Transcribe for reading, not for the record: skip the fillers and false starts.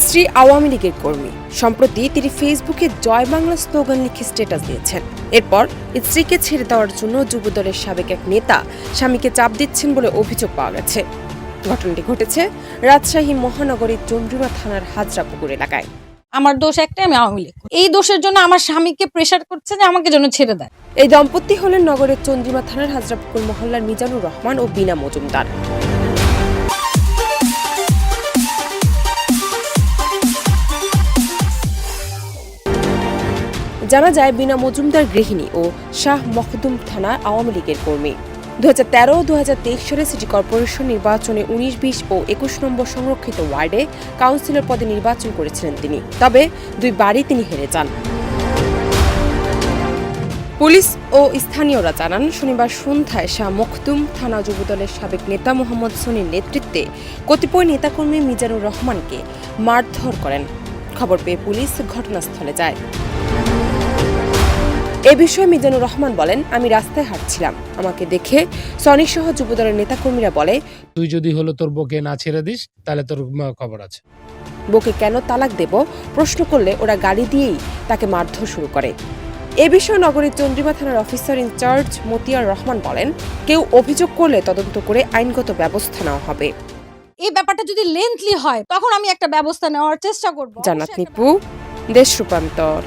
স্ত্রী আওয়ামী লীগের কর্মী। সম্প্রতি তিনি ফেসবুকে জয় বাংলা স্লোগান লিখে স্ট্যাটাস দিয়েছেন। এরপর স্ত্রীকে ছেড়ে দেওয়ার জন্য যুবদলের সাবেক এক নেতা স্বামীকে চাপ দিচ্ছেন বলে অভিযোগ পাওয়া গেছে। ঘটনাটি ঘটেছে রাজশাহী মহানগরীর চন্দ্রিমা থানার হাজরাপুকুর এলাকায়। আমার দোষ একটাই, আমি আওয়ামী লীগ। এই দোষের জন্য আমার স্বামীকে প্রেসার করছে যে আমাকে যেন ছেড়ে দেয়। এই দম্পতি হলেন নগরের চন্দ্রিমা থানার হাজরাপুকুর মহল্লার মিজানুর রহমান ও বিনা মজুমদার। জানা যায়, বিনা মজুমদার গৃহিণী ও শাহ মখদুম থানা আওয়ামী লীগের কর্মী। 2013 ও 2023 সালে সিটি কর্পোরেশন নির্বাচনে 19, 20 ও 21 নম্বর সংরক্ষিত ওয়ার্ডে কাউন্সিলর পদে নির্বাচন করেছিলেন তিনি। তবে দুইবারই তিনি হেরে যান। পুলিশ ও স্থানীয়রা জানান, শনিবার সন্ধ্যায় শাহ মখদুম থানা যুবদলের সাবেক নেতা মোহাম্মদ সনির নেতৃত্বে কতিপয় নেতাকর্মী মিজানুর রহমানকে মারধর করেন। খবর পেয়ে পুলিশ ঘটনাস্থলে যায়। এ বিষয়ে মিজানুর রহমান বলেন, আমি রাস্তায় হাঁটছিলাম, আমাকে দেখে সনি সহ যুবদলের নেতাকর্মীরা বলে, তুই যদি হলো তোর বউকে না ছেড়ে দিস তাহলে তোর খবর আছে। বউকে কেন তালাক দেব প্রশ্ন করলে ওরা গালি দিয়েই তাকে মারধর শুরু করে। এ বিষয়ে নগরীর চন্দ্রিমা থানার অফিসার ইনচার্জ মতিয়ার রহমান বলেন, কেউ অভিযোগ করলে তদন্ত করে আইনগত ব্যবস্থা নেওয়া হবে। এই ব্যাপারটা যদি লেন্থলি হয় তখন আমি একটা ব্যবস্থা নেওয়ার চেষ্টা করব। জান্নাত নিপু, দেশ রূপান্তর।